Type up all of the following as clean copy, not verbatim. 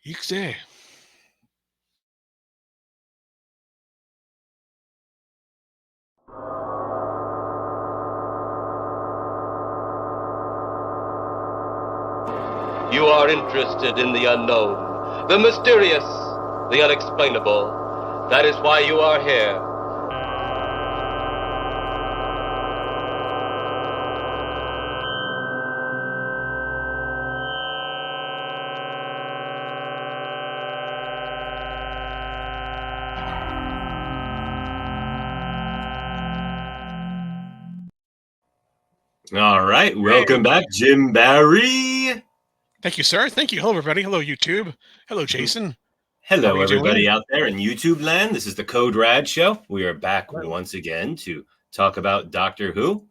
XD. You are interested in the unknown, the mysterious, the unexplainable. That is why you are here. All right, welcome back, Jim Barry. Thank you, sir. Thank you. Hello, everybody. Hello, YouTube. Hello, Jason. Hello, everybody out there in YouTube land. This is the Code RAD Show. We are back once again to talk about Doctor Who.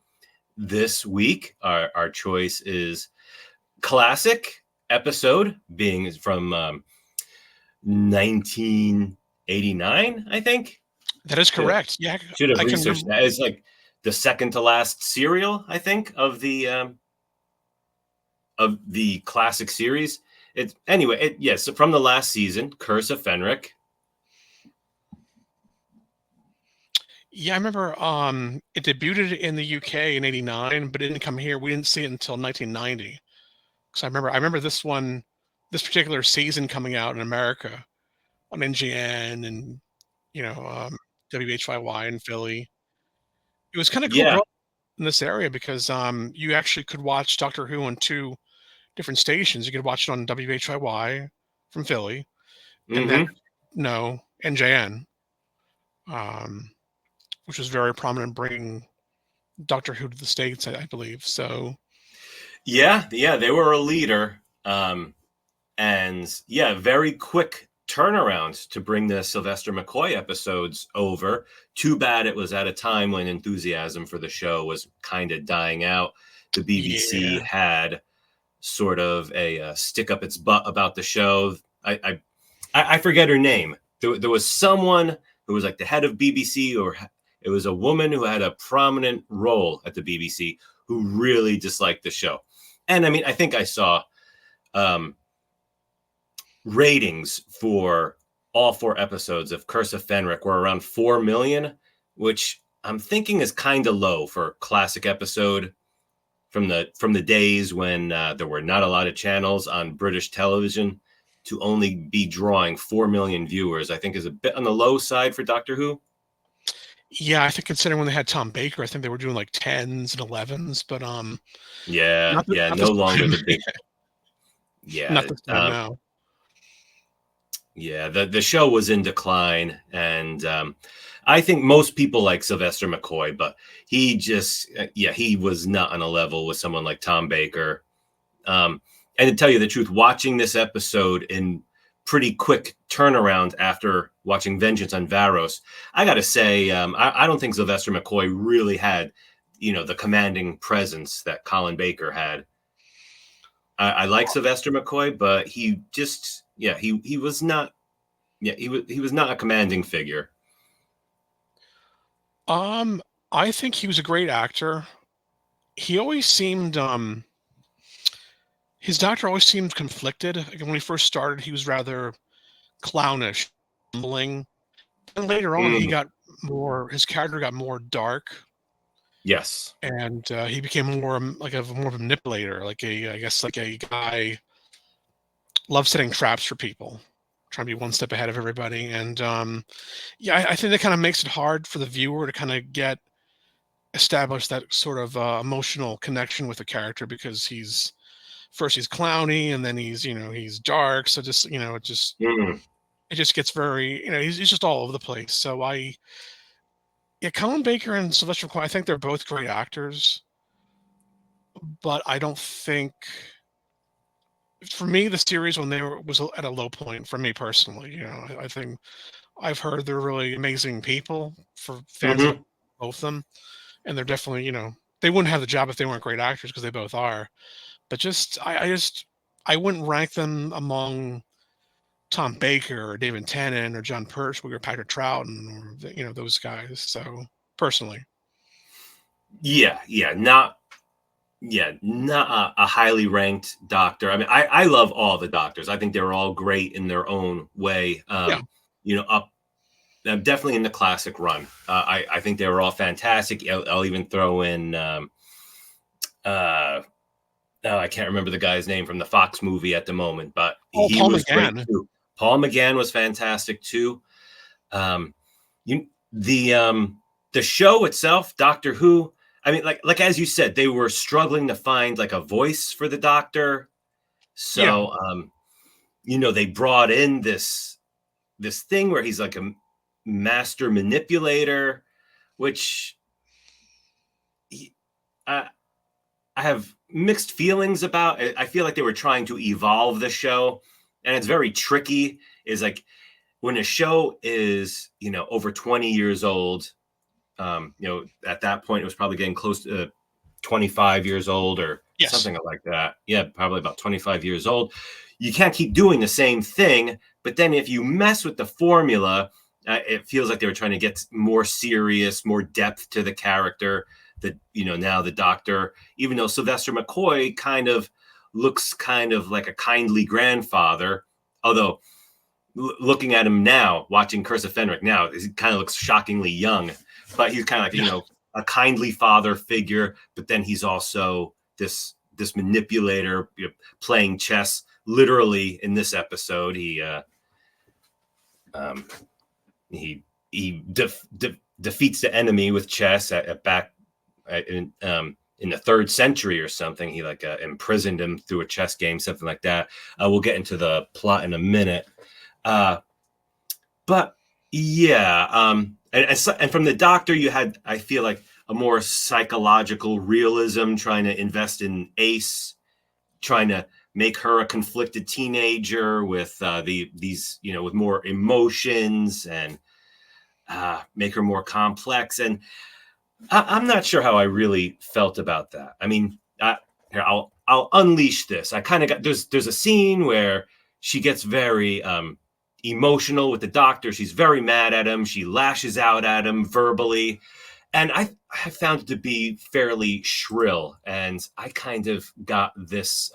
This week, our choice is classic episode, being from 1989, I think. That is correct. Yeah, should have researched that. It's like the second to last serial, I think, of the classic series. It's anyway. So from the last season, Curse of Fenric. Yeah, I remember it debuted in the UK in '89, but it didn't come here. We didn't see it until 1990. So I remember this particular season coming out in America on NGN and WHYY in Philly. It was kind of cool growing up in this area because you actually could watch Doctor Who on two different stations. You could watch it on WHYY from Philly, and then NJN, which was very prominent bringing Doctor Who to the States, I believe. So, yeah, they were a leader, and very quick turnaround to bring the Sylvester McCoy episodes over. Too bad it was at a time when enthusiasm for the show was kind of dying out. The BBC had sort of a stick up its butt about the show. I forget her name. There was someone who was like the head of BBC, or it was a woman who had a prominent role at the BBC who really disliked the show. And I mean, I think I saw ratings for all 4 episodes of Curse of Fenric were around 4 million, which I'm thinking is kind of low for a classic episode from the days when there were not a lot of channels on British television. To only be drawing 4 million viewers, I think is a bit on the low side for Doctor Who. Yeah, I think considering when they had Tom Baker, I think they were doing like 10s and 11s, but not no longer the big. Not this time now. Yeah, the show was in decline, and I think most people like Sylvester McCoy, but he just he was not on a level with someone like Tom Baker. And to tell you the truth, watching this episode in pretty quick turnaround after watching Vengeance on Varos, I got to say, I don't think Sylvester McCoy really had, the commanding presence that Colin Baker had. I like Sylvester McCoy, but he just, he was not, he was not a commanding figure. I think he was a great actor. He always seemed, his doctor always seemed conflicted. Like when he first started, he was rather clownish, mumbling. And later on, his character got more dark. Yes. And he became more of a manipulator, like a guy loves setting traps for people, trying to be one step ahead of everybody. And I think that kind of makes it hard for the viewer to kind of establish that sort of emotional connection with the character, because he's clowny and then he's dark. So just, it just gets very, he's just all over the place. So Colin Baker and Sylvester McCoy, I think they're both great actors, but I don't think, for me, the series when was at a low point for me personally. I think I've heard they're really amazing people for fans of both of them, and they're definitely, they wouldn't have the job if they weren't great actors, because they both are. But I wouldn't rank them among Tom Baker or David Tennant or John Pertwee or Patrick Troughton or those guys. So personally, not yeah, not a highly ranked doctor. I mean, I love all the doctors. I think they're all great in their own way. Yeah. Up definitely in the classic run. I think they were all fantastic. I'll even throw in oh, I can't remember the guy's name from the Fox movie at the moment, but Oh, he Paul was great McGann. too. Paul McGann was fantastic too. Um, you the show itself, Doctor Who. I mean, like as you said, they were struggling to find like a voice for the Doctor. Yeah. So they brought in this thing where he's like a master manipulator, which I have mixed feelings about. I feel like they were trying to evolve the show, and it's very tricky. Is like when a show is over 20 years old. At that point, it was probably getting close to 25 years old or Yes. something like that. Yeah, probably about 25 years old. You can't keep doing the same thing. But then if you mess with the formula, it feels like they were trying to get more serious, more depth to the character. That, now the Doctor, even though Sylvester McCoy kind of looks kind of like a kindly grandfather, although looking at him now, watching Curse of Fenric now, he kind of looks shockingly young. But he's kind of like, a kindly father figure, but then he's also this manipulator, playing chess. Literally in this episode, he defeats the enemy with chess in the 3rd century or something. He imprisoned him through a chess game, something like that. We'll get into the plot in a minute. But yeah, and from the Doctor, you had, I feel like, a more psychological realism, trying to invest in Ace, trying to make her a conflicted teenager with with more emotions and make her more complex. And I'm not sure how I really felt about that. I mean, here I'll unleash this. I kind of got there's a scene where she gets very emotional with the Doctor. She's very mad at him. She lashes out at him verbally. And I found it to be fairly shrill. And I kind of got this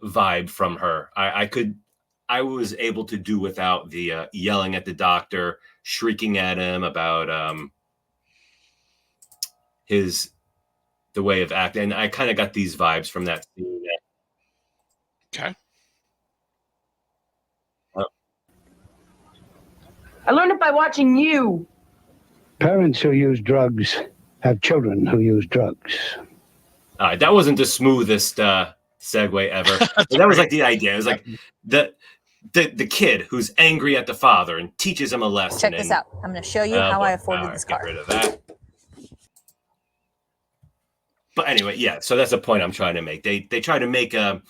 vibe from her. I was able to do without the yelling at the Doctor, shrieking at him about the way of acting. And I kind of got these vibes from that scene. Okay. I learned it by watching you. Parents who use drugs have children who use drugs. All right, that wasn't the smoothest segue ever. That was like the idea. It was like the kid who's angry at the father and teaches him a lesson. Check this out. I'm going to show you how I afforded this car. Get rid of that. But anyway, yeah. So that's the point I'm trying to make. They try to make a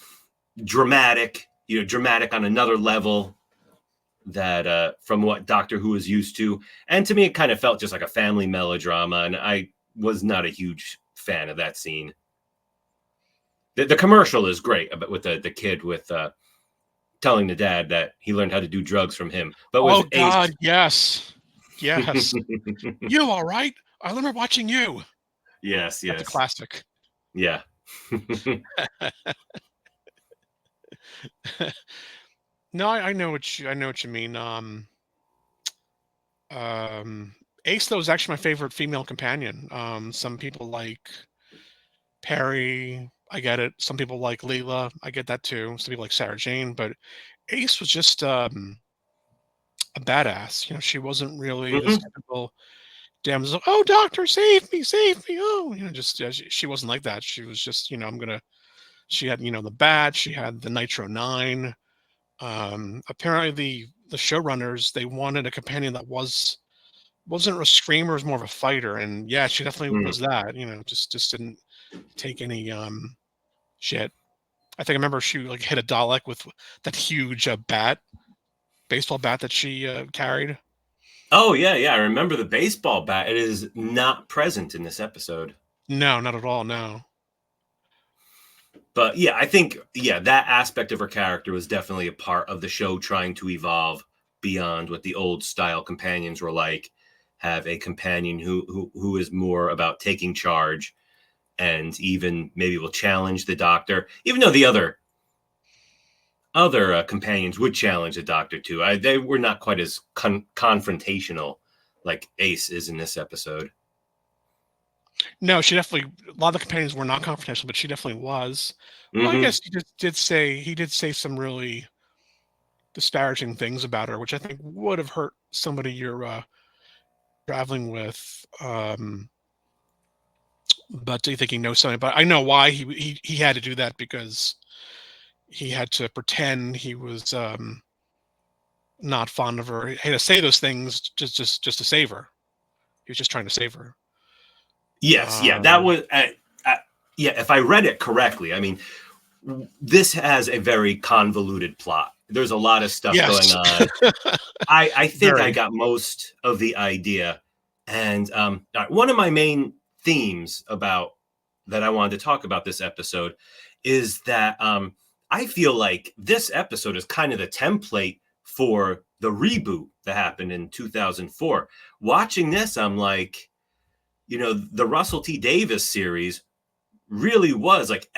dramatic on another level that from what Doctor Who is used to. And to me, it kind of felt just like a family melodrama, and I was not a huge fan of that scene. The commercial is great with the kid with telling the dad that he learned how to do drugs from him. But with God, yes. You all right? I remember watching you. Yes. That's a classic. Yeah. No, I know what you mean. Ace, though, is actually my favorite female companion. Some people like Perry. I get it. Some people like Leela. I get that too. Some people like Sarah Jane, but Ace was just a badass. She wasn't really this typical damsel. Oh, doctor, save me! Oh, she wasn't like that. She was just, She had, the bat. She had the Nitro 9. Apparently the showrunners, they wanted a companion that wasn't a screamer, was more of a fighter, and yeah, she definitely was that. Just didn't take any shit. I think I remember she hit a Dalek with that huge baseball bat that she carried. Oh yeah, I remember the baseball bat. It is not present in this episode. No, not at all. No. But yeah, I think that aspect of her character was definitely a part of the show trying to evolve beyond what the old style companions were like. Have a companion who is more about taking charge and even maybe will challenge the Doctor, even though the other companions would challenge the Doctor too. They were not quite as confrontational like Ace is in this episode. No, she definitely. A lot of the companions were not confrontational, but she definitely was. Well, I guess he did say some really disparaging things about her, which I think would have hurt somebody you're traveling with. But do you think he knows something? But I know why he had to do that, because he had to pretend he was not fond of her. He had to say those things just to save her. He was just trying to save her. Yes, that was if I read it correctly. I mean, this has a very convoluted plot. There's a lot of stuff going on. I think I got most of the idea. And one of my main themes about that I wanted to talk about this episode is that I feel like this episode is kind of the template for the reboot that happened in 2004. Watching this, I'm like, the Russell T. Davies series really was like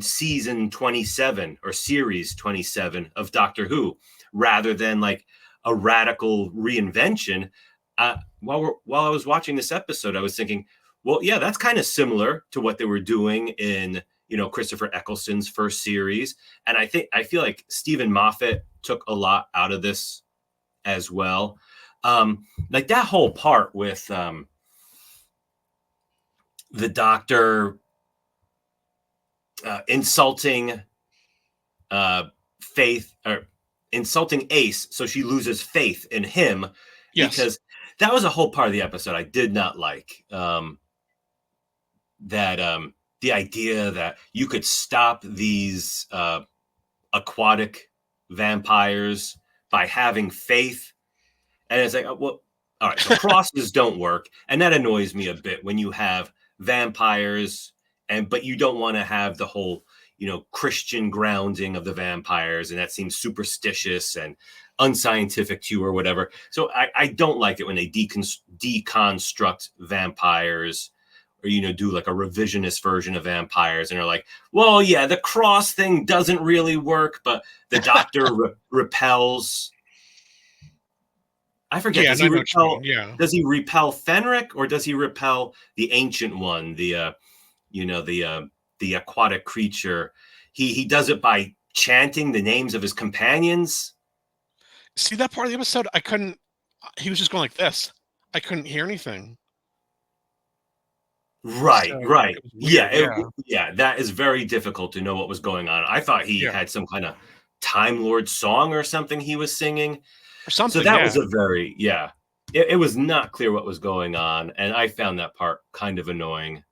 season 27 or series 27 of Doctor Who, rather than like a radical reinvention. While I was watching this episode, I was thinking, well, yeah, that's kind of similar to what they were doing in, Christopher Eccleston's first series. And I feel like Stephen Moffat took a lot out of this as well. Like that whole part with the Doctor insulting Faith, or insulting Ace, so she loses faith in him. Yes. Because that was a whole part of the episode I did not like. The idea that you could stop these aquatic vampires by having faith. And it's like, well, all right, so crosses don't work. And that annoys me a bit when you have vampires, but you don't want to have the whole, Christian grounding of the vampires. And that seems superstitious and unscientific to you or whatever. So I don't like it when they deconstruct vampires, or, do like a revisionist version of vampires and are like, well, yeah, the cross thing doesn't really work, but the Doctor repels. I forget. Does he repel? Yeah. Does he repel Fenric, or does he repel the ancient one? The the aquatic creature. He does it by chanting the names of his companions. See that part of the episode? I couldn't. He was just going like this. I couldn't hear anything. Right. Yeah. That is very difficult to know what was going on. I thought he had some kind of Time Lord song or something he was singing. Or something. So that was a very It was not clear what was going on, and I found that part kind of annoying.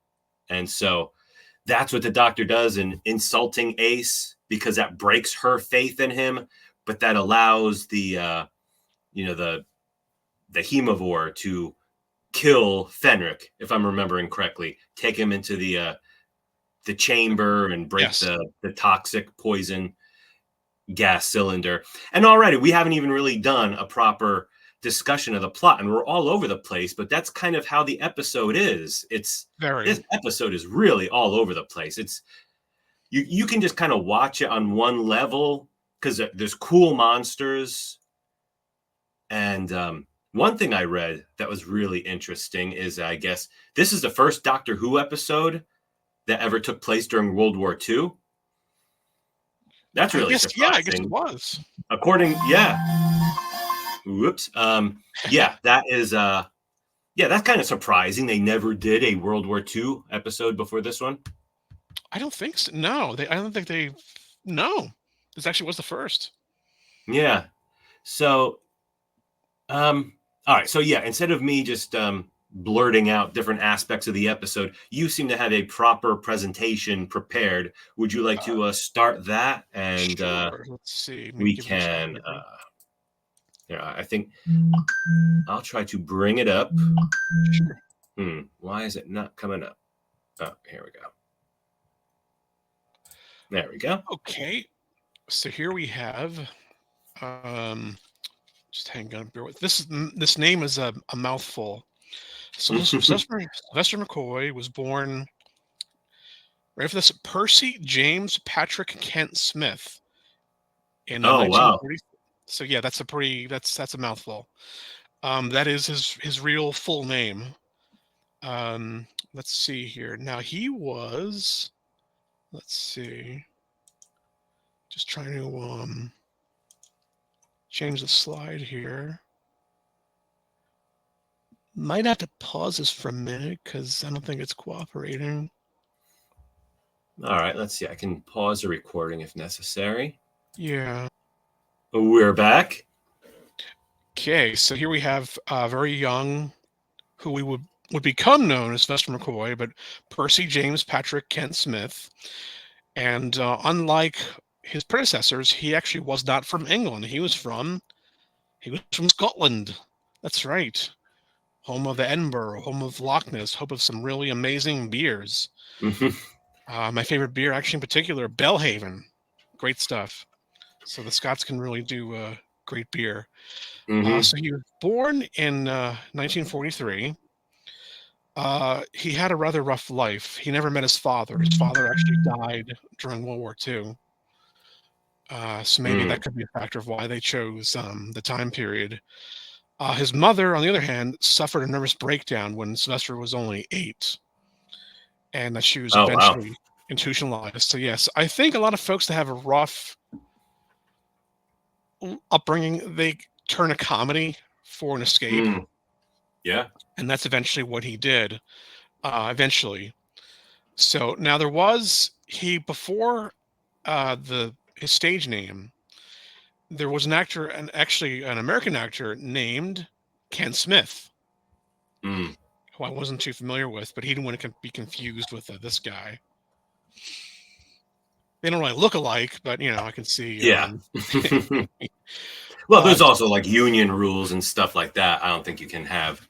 And so that's what the Doctor does in insulting Ace, because that breaks her faith in him, but that allows the Hemivore to kill Fenric, if I'm remembering correctly, take him into the chamber and break the toxic poison gas cylinder. And already we haven't even really done a proper discussion of the plot, and we're all over the place, but that's kind of how the episode is. This episode is really all over the place. It's you can just kind of watch it on one level because there's cool monsters. And one thing I read that was really interesting is, I guess this is the first Doctor Who episode that ever took place during World War II. That's really surprising. Yeah, I guess it was. Whoops. That is that's kind of surprising. They never did a World War II episode before this one. I don't think so. No, I don't think they. No, this actually was the first. Yeah. So, all right. So instead of me just blurting out different aspects of the episode, you seem to have a proper presentation prepared. Would you like to start that? And sure. Let's see. We can. I think I'll try to bring it up. Sure. Why is it not coming up? Oh, here we go. There we go. Okay. So here we have. Just hang on. Bear with this. This name is a mouthful. So Sylvester McCoy was born, right for this, Percy James Patrick Kent Smith in Oh, wow. 1940. So yeah, that's a mouthful. That is his real full name. Let's see here. Now let's see, just trying to change the slide here. Might have to pause this for a minute because I don't think it's cooperating. All right, let's see. I can pause the recording if necessary. Yeah. We're back. Okay, so here we have very young, who we would become known as Sylvester McCoy, but Percy James Patrick Kent Smith. And unlike his predecessors, he actually was not from England. He was from Scotland. That's right. Home of the Edinburgh, home of Loch Ness, home of some really amazing beers. My favorite beer, actually in particular, Belhaven. Great stuff. So the Scots can really do great beer. So he was born in 1943. He had a rather rough life. He never met his father. His father actually died during World War II. So maybe that could be a factor of why they chose the time period. His mother, on the other hand, suffered a nervous breakdown when Sylvester was only 8, and that she was eventually institutionalized. So yes, I think a lot of folks that have a rough upbringing, they turn to comedy for an escape. Yeah. And that's eventually what he did. Eventually. So now there was before his stage name, there was an actor, and actually an American actor named Ken Smith, who I wasn't too familiar with, but he didn't want to be confused with this guy. They don't really look alike, but I can see. Yeah. Well, there's also like union rules and stuff like that. I don't think you can have.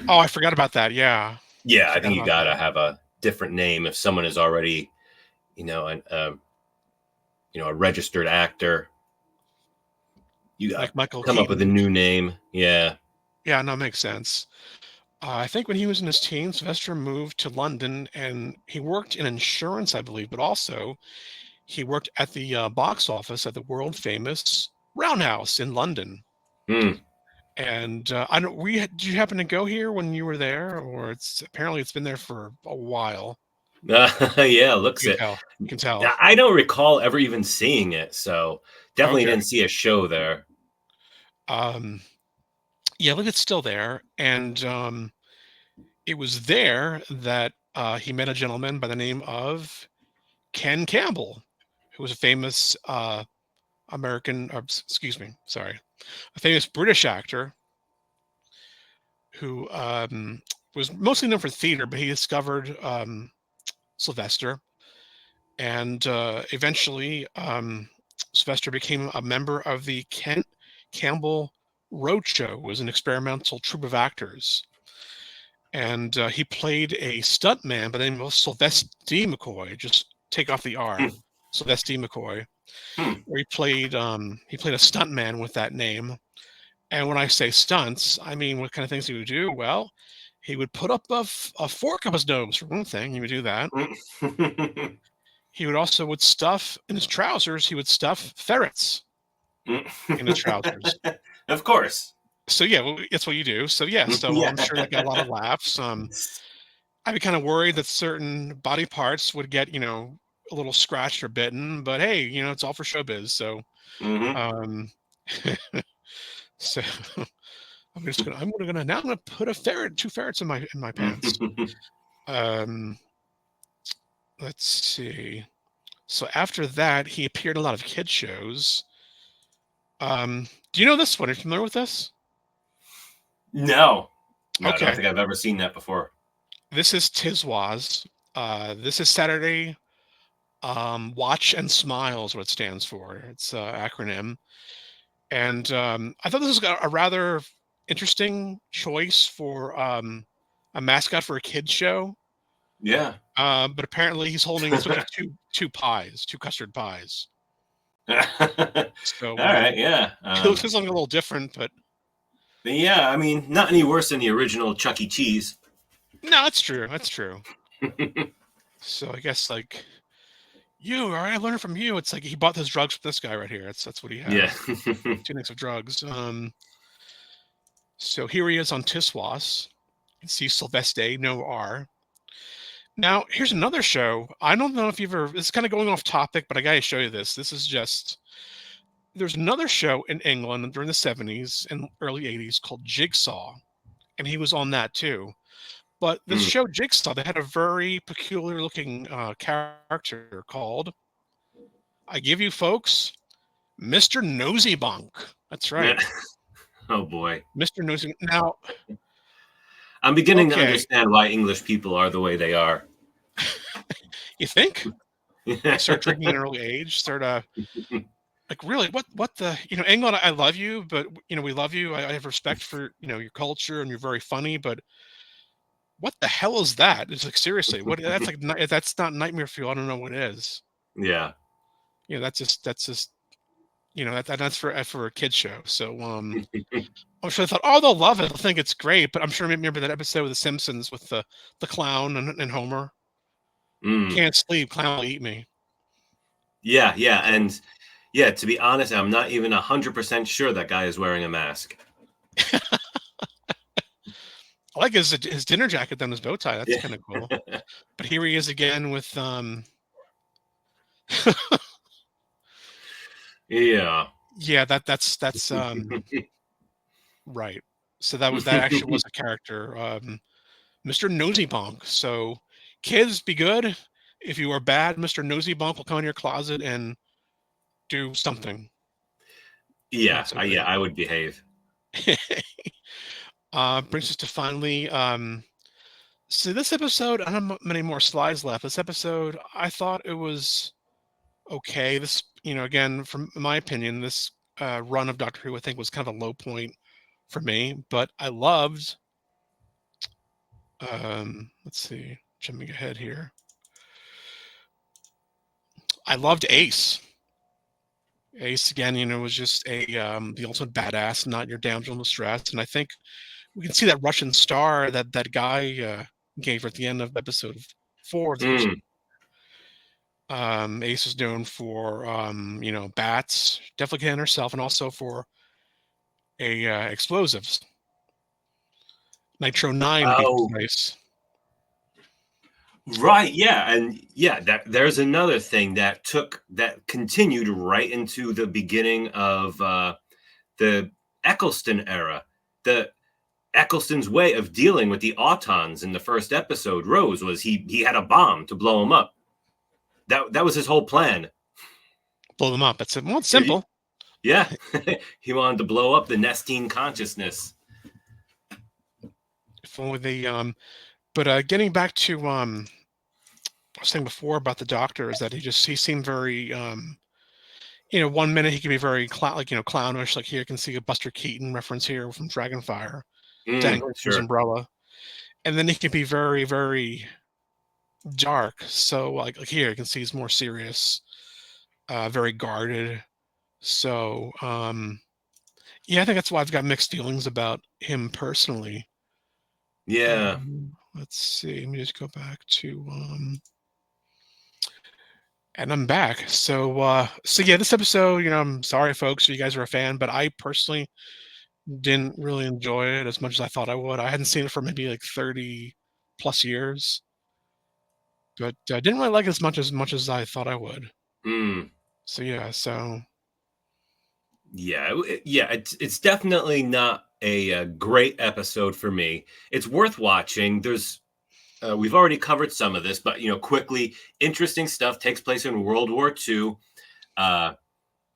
Oh, I forgot about that. Yeah. Yeah, I think you gotta have a different name if someone is already, a registered actor. You got like Michael come Keaton. Up with a new name. Yeah. Yeah, no, makes sense. I think when he was in his teens, Sylvester moved to London, and he worked in insurance, I believe, but also he worked at the box office at the world famous Roundhouse in London. And I don't. Did you happen to go here when you were there, or apparently it's been there for a while? Yeah, looks it. You can tell. I don't recall ever even seeing it, so definitely didn't see a show there. Yeah, look, it's still there, and it was there that he met a gentleman by the name of Ken Campbell, who was a famous a famous British actor who was mostly known for theater, but he discovered Sylvester, and eventually Sylvester became a member of the Ken Campbell Roadshow. It was an experimental troupe of actors, and he played a stuntman by the name of Sylvester McCoy. Just take off the R, Sylvester McCoy. Where he played a stuntman with that name. And when I say stunts, I mean what kind of things he would do. Well, he would put up a fork up his nose for one thing. He would do that. He would stuff in his trousers. He would stuff ferrets in his trousers. Of course. So yeah, well, that's what you do. So yeah, I'm sure that got a lot of laughs. I'd be kind of worried that certain body parts would get a little scratched or bitten, but hey, it's all for showbiz. So, so I'm gonna put two ferrets in my pants. Let's see. So after that, he appeared in a lot of kid shows. Do you know this one? Are you familiar with this? No, Okay. I don't think I've ever seen that before. This is Tiswas. This is Saturday Watch and Smile is what it stands for. It's an acronym. And I thought this was a rather interesting choice for a mascot for a kid's show. Yeah. But apparently he's holding two custard pies. So all right, yeah. It looks like a little different, but yeah, I mean, not any worse than the original Chuck E. Cheese. No, that's true. That's true. So I guess like you, all right, I learned from you. It's like he bought those drugs from this guy right here. That's what he Yeah. has. Tunings of drugs. So here he is on Tiswas. You can see Sylvester, no R. Now, here's another show. I don't know if you've ever, it's kind of going off topic, but I got to show you this. This is just, there's another show in England during the 70s and early 80s called Jigsaw, and he was on that too. But this show, Jigsaw, they had a very peculiar looking character called, I give you folks, Mr. Nosy Bunk. That's right. Oh, boy. Mr. Nosy. Now, I'm beginning to understand why English people are the way they are. You think? Start drinking at an early age. Like, really, what the, England, I love you, but, we love you. I have respect for, your culture, and you're very funny, but what the hell is that? It's like, seriously, that's like, that's not nightmare fuel. I don't know what it is. Yeah. That's just, that's for a kid's show. So, I'm sure they thought, oh, they'll love it. They'll think it's great. But I'm sure remember that episode of The Simpsons with the clown and Homer. Can't sleep, clown will eat me. Yeah, yeah, and yeah. To be honest, I'm not even 100% sure that guy is wearing a mask. I like his dinner jacket on his bow tie. That's kind of cool. But here he is again with Yeah. Yeah, that's right. So that actually was a character, Mr. Nosy Bonk. So kids, be good. If you are bad, Mr. Nosy Bonk will come in your closet and do something. Yeah, I would behave. Brings us to finally, so this episode, I don't have many more slides left. This episode, I thought it was okay. This, again, from my opinion, this run of Doctor Who, I think, was kind of a low point for me, but I loved, let's see, jumping ahead here. I loved Ace. Ace, again, was just the ultimate badass, not your damsel in distress. And I think we can see that Russian star that guy gave her at the end of episode 4 of the first. Ace is known for, bats, definitely can herself, and also for explosives. Nitro 9 would be nice. Right, yeah, and yeah, there's another thing that continued right into the beginning of the Eccleston era. The Eccleston's way of dealing with the Autons in the first episode, Rose, was he had a bomb to blow them up. That was his whole plan. Blow them up. It's simple. Yeah, he wanted to blow up the Nestine consciousness. If only they But getting back to I was saying before about the Doctor, is that he seemed very 1 minute he can be very clownish, like here you can see a Buster Keaton reference here from Dragonfire, dangling his umbrella, and then he can be very, very dark. So like here you can see he's more serious, very guarded. So yeah, I think that's why I've got mixed feelings about him personally. Yeah. Let's see. Let me just go back to and I'm back. So yeah, this episode, I'm sorry folks if you guys are a fan, but I personally didn't really enjoy it as much as I thought I would. I hadn't seen it for maybe like 30 plus years. But I didn't really like it as much as I thought I would. So yeah, it's definitely not a great episode for me. It's worth watching. There's we've already covered some of this, but quickly, interesting stuff takes place in World War II.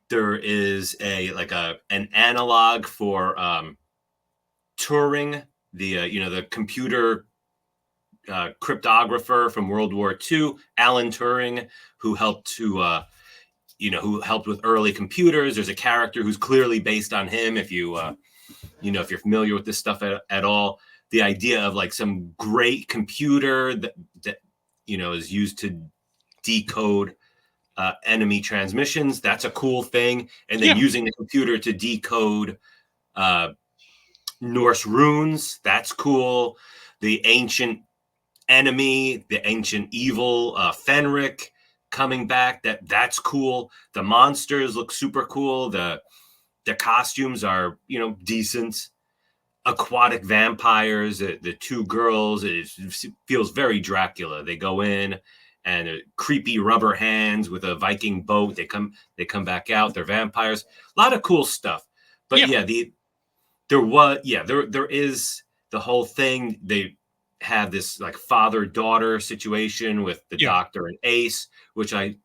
There is an analog for Turing, the computer cryptographer from World War II, Alan Turing, who helped who helped with early computers. There's a character who's clearly based on him. If if you're familiar with this stuff at all, the idea of like some great computer that is used to decode enemy transmissions. That's a cool thing. And then using the computer to decode Norse runes. That's cool. The ancient enemy, the ancient evil, Fenric coming back. That's cool. The monsters look super cool. The costumes are, decent. Aquatic vampires, the two girls, it feels very Dracula. They go in and creepy rubber hands with a Viking boat. They come back out. They're vampires. A lot of cool stuff. But there is the whole thing. They have this like father-daughter situation with the doctor and Ace, which I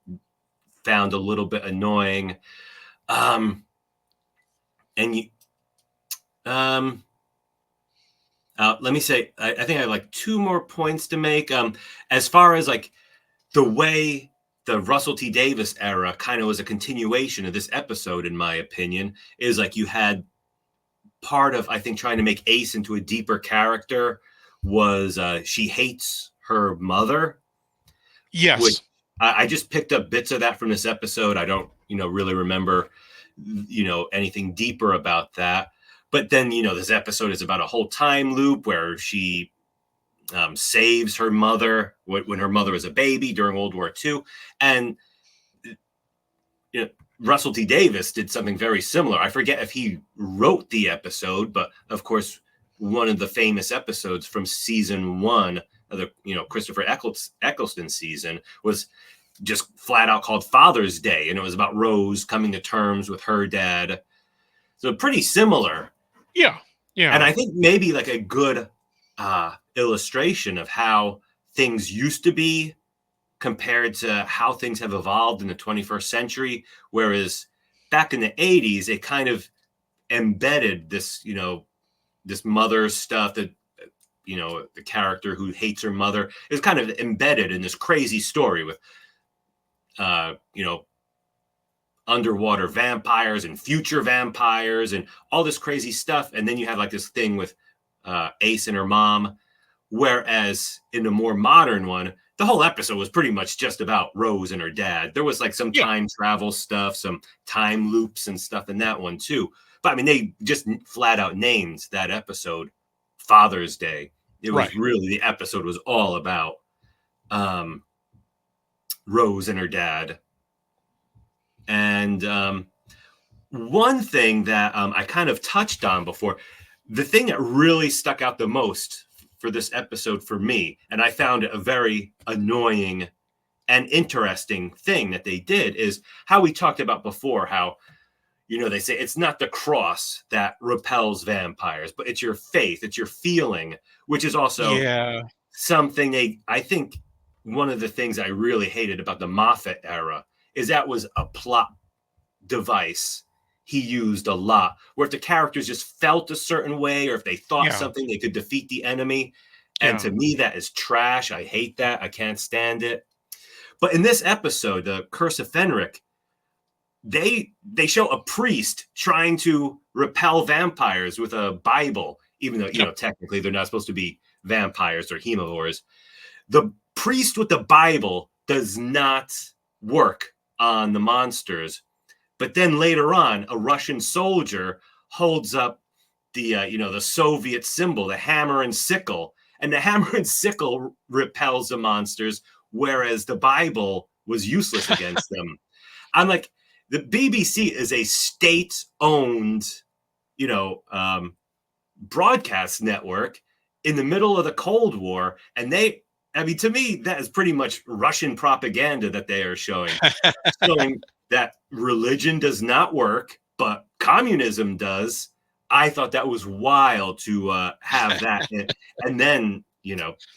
found a little bit annoying. Let me say, I think I have like 2 more points to make. As far as like the way the Russell T Davies era kind of was a continuation of this episode, in my opinion, is like you had part of, I think, trying to make Ace into a deeper character was she hates her mother. Yes. Which I just picked up bits of that from this episode. I don't, really remember, anything deeper about that. But then, this episode is about a whole time loop where she saves her mother when her mother was a baby during World War II. And Russell T Davies did something very similar. I forget if he wrote the episode, but of course, one of the famous episodes from season 1 of the Christopher Eccleston season was just flat out called Father's Day. And it was about Rose coming to terms with her dad. So pretty similar. Yeah. And I think maybe like a good illustration of how things used to be compared to how things have evolved in the 21st century. Whereas back in the 80s, it kind of embedded this, this mother stuff that, the character who hates her mother is kind of embedded in this crazy story with, underwater vampires and future vampires and all this crazy stuff. And then you have like this thing with Ace and her mom. Whereas in the more modern one, the whole episode was pretty much just about Rose and her dad. There was like some time travel stuff, some time loops and stuff in that one too. But I mean, they just flat out named that episode Father's Day. It was really, the episode was all about Rose and her dad. And one thing that I kind of touched on before, the thing that really stuck out the most for this episode for me, and I found it a very annoying and interesting thing that they did, is how we talked about before, how, they say it's not the cross that repels vampires, but it's your faith, it's your feeling, which is also something I think one of the things I really hated about the Moffat era is that was a plot device he used a lot, where if the characters just felt a certain way, or if they thought something, they could defeat the enemy. And to me, that is trash. I hate that. I can't stand it. But in this episode, the Curse of Fenric, they show a priest trying to repel vampires with a Bible, even though, technically they're not supposed to be vampires or herbivores. The priest with the Bible does not work on the monsters. But then later on, a Russian soldier holds up the the Soviet symbol, the hammer and sickle, and the hammer and sickle repels the monsters, whereas the Bible was useless against them. I'm like, the BBC is a state-owned, broadcast network in the middle of the Cold War, and to me, that is pretty much Russian propaganda that they are showing that religion does not work, but communism does. I thought that was wild to have that. And then,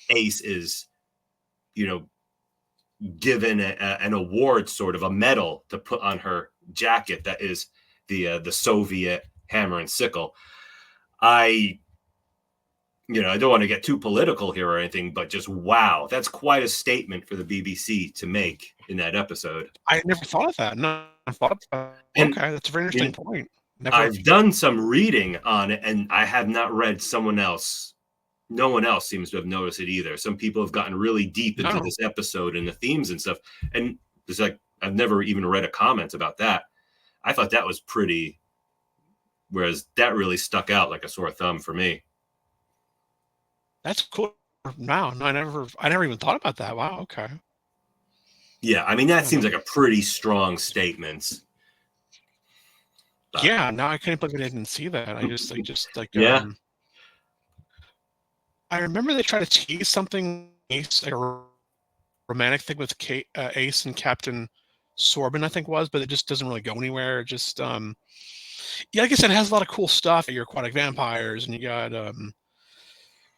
Ace is, given an award, sort of a medal to put on her jacket that is the Soviet hammer and sickle. I don't want to get too political here or anything, but just wow, that's quite a statement for the BBC to make in that episode. I never thought of that. No, I thought of that. Okay, that's a very interesting point. I've done some reading on it, and I have not read someone else. No one else seems to have noticed it either. Some people have gotten really deep into this episode and the themes and stuff. And it's like, I've never even read a comment about that. I thought that was pretty, whereas that really stuck out like a sore thumb for me. That's cool. Wow, no, I never even thought about that. Wow, okay. Yeah, I mean, that Yeah, seems like a pretty strong statement. yeah, no, I can't believe I didn't see that. I just like Yeah. I remember they tried to tease something Ace, like a romantic thing with Ace and Captain Sorbin, I think was, but it just doesn't really go anywhere. It just yeah, like I said, it has a lot of cool stuff. Your aquatic vampires, and you got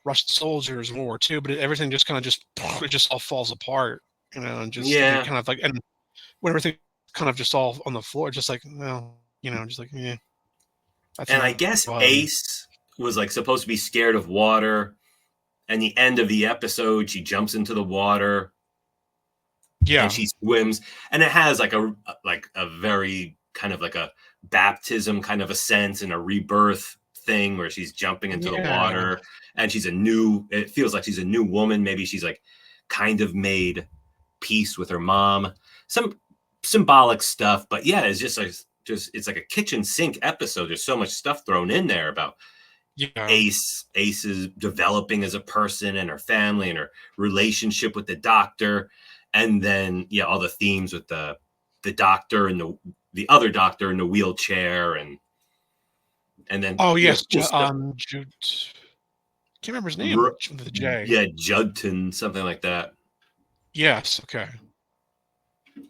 Russian soldiers, World War II, but everything just kind of just it just all falls apart, you know, and just like, it Yeah. kind of like, and when everything kind of just all on the floor, just like, well, you know, just like, yeah, that's And I not guess Ace was like supposed to be scared of water. And the end of the episode, she jumps into the water yeah, and she swims. And it has like a very kind of like a baptism kind of a sense and a rebirth thing where she's jumping into the yeah, water and it feels like she's a new woman. Maybe she's like kind of made peace with her mom. Some symbolic stuff, but yeah, it's just it's like a kitchen sink episode. There's so much stuff thrown in there about yeah, Ace is developing as a person and her family and her relationship with the doctor, and then yeah, all the themes with the doctor and the other doctor in the wheelchair, and then oh yes, cool stuff. Jude, can't remember his name with the J. Yeah, Judton, something like that. Yes, okay.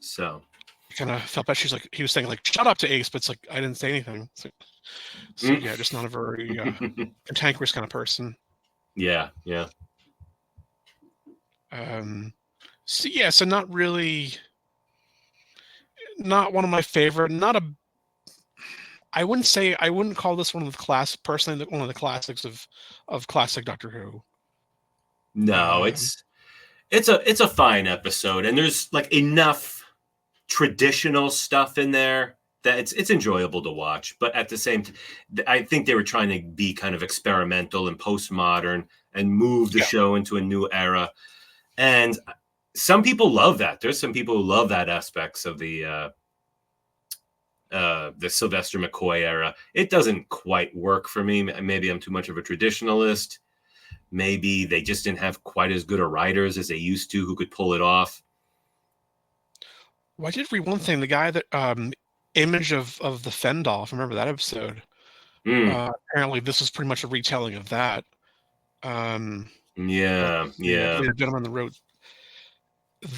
So Kind of felt bad. She's like, he was saying like, shut up to Ace, but it's like I didn't say anything. So yeah, just not a very cantankerous kind of person. yeah. So yeah, so not really, not one of my favorite. Not a. I wouldn't call this one of the personally one of the classics of classic Doctor Who. No, it's a fine episode, and there's like enough traditional stuff in there that it's enjoyable to watch. But at the same time, I think they were trying to be kind of experimental and postmodern and move the show into a new era. And some people love that. There's some people who love that aspects of the Sylvester McCoy era. It doesn't quite work for me. Maybe I'm too much of a traditionalist. Maybe they just didn't have quite as good a writers as they used to who could pull it off. Well, I did read one thing. The guy that image of the Fendolf. Remember that episode? Apparently, this is pretty much a retelling of that. Yeah. The gentleman that wrote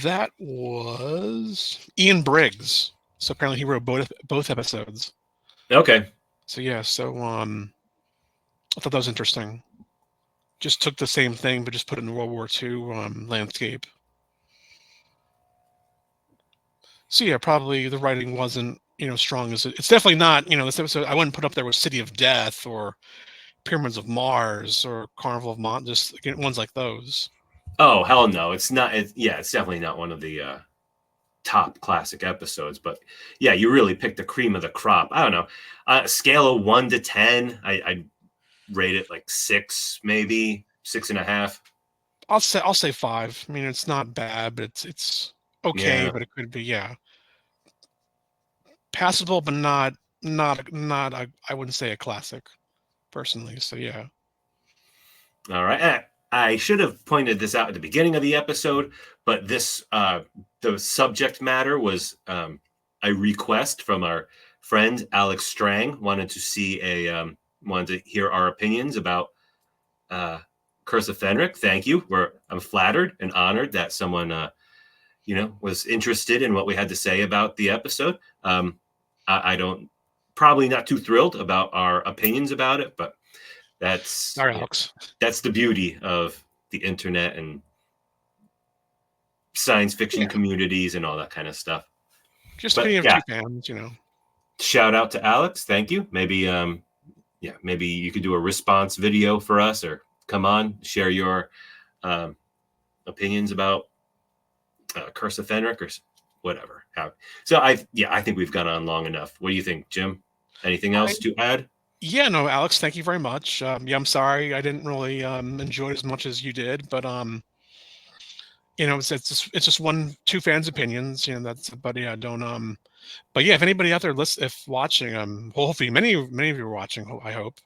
that was Ian Briggs. So apparently, he wrote both episodes. Okay. So yeah, I thought that was interesting. Just took the same thing, but just put it in the World War II landscape. So yeah, probably the writing wasn't, strong as it's definitely not, this episode I wouldn't put up there with City of Death or Pyramids of Mars or Carnival of just ones like those. Oh, hell no. It's not. It's definitely not one of the top classic episodes, but yeah, you really picked the cream of the crop. I don't know. Scale of 1 to 10, I'd rate it like 6, maybe 6.5. I'll say 5. I mean, it's not bad, but it's okay, but it could be, passable, but not I wouldn't say a classic personally. So yeah. All right. I should have pointed this out at the beginning of the episode, but this the subject matter was a request from our friend Alex Strang. Wanted to hear our opinions about Curse of Fenric. Thank you. I'm flattered and honored that someone was interested in what we had to say about the episode. I don't probably not too thrilled about our opinions about it, but that's that's the beauty of the internet and science fiction communities and all that kind of stuff. Just opinion of two fans, Shout out to Alex. Thank you. Maybe maybe you could do a response video for us, or come on, share your opinions about Curse of Fenric or whatever. So I think we've gone on long enough. What do you think, Jim? Anything else to add? Yeah, no, Alex, thank you very much. I'm sorry I didn't really enjoy it as much as you did, but you know, it's just two fans' opinions. You know, that's but yeah, don't But yeah, if anybody out there if watching, hopefully many of you are watching. I hope.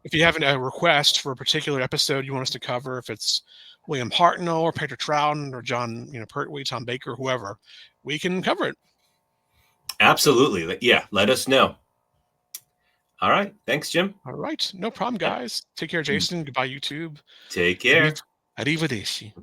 If you have a request for a particular episode you want us to cover, if it's William Hartnell or Peter Trouton or John, Pertwee, Tom Baker, whoever, we can cover it. Absolutely. Yeah, let us know. All right. Thanks, Jim. All right. No problem, guys. Take care, Jason. Goodbye, YouTube. Take care. Arrivederci.